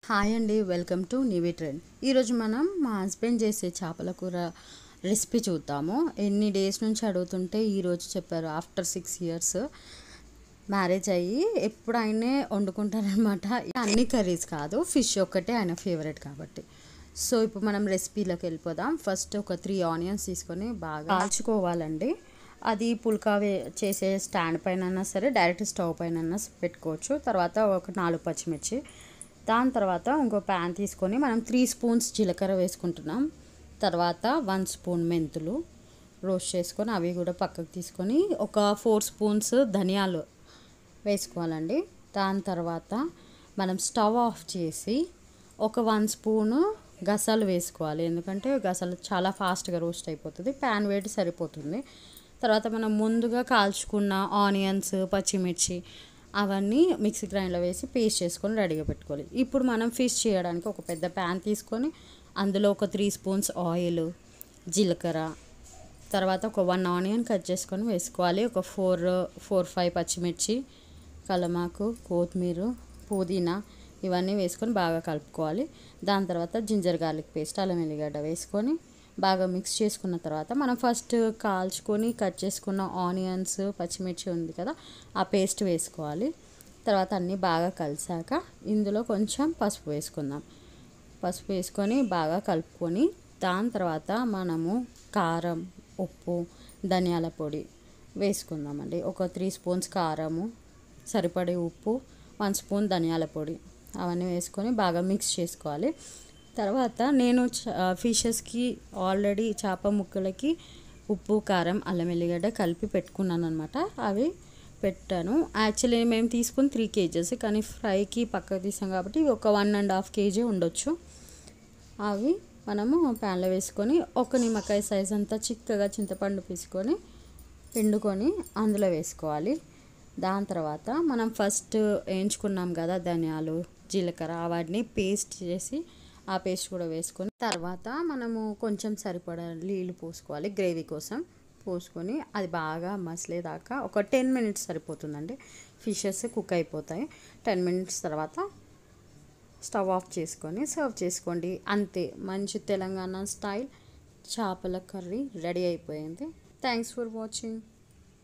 Hi అండి, welcome to నివి trend. ఈరోజు మనం మా హస్బెండ్ చేసే చేపల కూర రెసిపీ చూద్దాము. ఎన్ని డేస్ నుంచి అడుగుతుంటే ఈరోజు చెప్పారు. ఆఫ్టర్ 6 years మ్యారేజ్ అయ్యి ఎప్పుడు ఆయనే వండుకుంటారనమాట. అన్ని కర్రీస్ కాదు, ఫిష్ ఒక్కటే ఆయన ఫేవరెట్ కాబట్టి. సో ఇప్పుడు మనం రెసిపీలోకి వెళ్ళిపోదాం. ఫస్ట్ ఒక 3 ఆనియన్స్ తీసుకొని బాగా కాల్చుకోవాలండి. అది పుల్కా చేసే స్టాండ్ పైన సరే, డైరెక్ట్ స్టవ్ పైన పెట్టుకోవచ్చు. తర్వాత ఒక 4 పచ్చిమిర్చి, దాని తర్వాత ఇంకో ప్యాన్ తీసుకొని మనం 3 స్పూన్స్ జీలకర్ర వేసుకుంటున్నాం. తర్వాత 1 స్పూన్ మెంతులు రోస్ట్ చేసుకొని అవి కూడా పక్కకు తీసుకొని ఒక 4 స్పూన్స్ ధనియాలు వేసుకోవాలండి. దాని తర్వాత మనం స్టవ్ ఆఫ్ చేసి ఒక 1 స్పూను గసాలు వేసుకోవాలి. ఎందుకంటే గసాలు చాలా ఫాస్ట్గా రోస్ట్ అయిపోతుంది, ప్యాన్ వేడి సరిపోతుంది. తర్వాత మనం ముందుగా కాల్చుకున్న ఆనియన్స్, పచ్చిమిర్చి అవన్నీ మిక్సీ గ్రైండర్లో వేసి పేస్ట్ చేసుకొని రెడీగా పెట్టుకోవాలి. ఇప్పుడు మనం ఫిష్ చేయడానికి ఒక పెద్ద ప్యాన్ తీసుకొని అందులో ఒక 3 స్పూన్స్ ఆయిల్, జీలకర్ర, తర్వాత ఒక 1 ఆనియన్ కట్ చేసుకొని వేసుకోవాలి. ఒక 4-5 పచ్చిమిర్చి, కలమాకు, కొత్తిమీర, పుదీనా ఇవన్నీ వేసుకొని బాగా కలుపుకోవాలి. దాని తర్వాత జింజర్ గార్లిక్ పేస్ట్, అల్లం ఎల్లిగడ్డ వేసుకొని బాగా మిక్స్ చేసుకున్న తర్వాత మనం ఫస్ట్ కాల్చుకొని కట్ చేసుకున్న ఆనియన్స్, పచ్చిమిర్చి ఉంది కదా, ఆ పేస్ట్ వేసుకోవాలి. తర్వాత అన్నీ బాగా కలిసాక ఇందులో కొంచెం పసుపు వేసుకుందాం. పసుపు వేసుకొని బాగా కలుపుకొని దాని తర్వాత మనము కారం, ఉప్పు, ధనియాల పొడి వేసుకుందామండి. ఒక 3 స్పూన్స్ కారము, సరిపడే ఉప్పు, 1 స్పూన్ ధనియాల పొడి అవన్నీ వేసుకొని బాగా మిక్స్ చేసుకోవాలి. తర్వాత నేను ఫిషెస్కి ఆల్రెడీ చేప ముక్కలకి ఉప్పు, కారం, అల్లం ఎల్లిగడ్డ కలిపి పెట్టుకున్నాను అనమాట. అవి పెట్టాను. యాక్చువల్లీ మేము తీసుకుని 3 kgs, కానీ ఫ్రైకి పక్కకు తీసాం కాబట్టి ఒక 1.5 kg ఉండొచ్చు. అవి మనము ప్యాన్లో వేసుకొని ఒక నిమ్మకాయ సైజ్ అంతా చిక్కగా చింతపండు పీసుకొని పిండుకొని అందులో వేసుకోవాలి. దాని తర్వాత మనం ఫస్ట్ వేయించుకున్నాం కదా ధనియాలు, జీలకర్ర, అవన్నీ పేస్ట్ చేసి ఆ పేస్ట్ కూడా వేసుకొని తర్వాత మనము కొంచెం సరిపడా నీళ్ళు పోసుకోవాలి గ్రేవీ కోసం. పోసుకొని అది బాగా మసలేదాకా ఒక 10 minutes సరిపోతుందండి. ఫిషెస్ కుక్ అయిపోతాయి. 10 minutes తర్వాత స్టవ్ ఆఫ్ చేసుకొని సర్వ్ చేసుకోండి. అంతే, మంచి తెలంగాణ స్టైల్ చేపల కర్రీ రెడీ అయిపోయింది. Thanks for watching.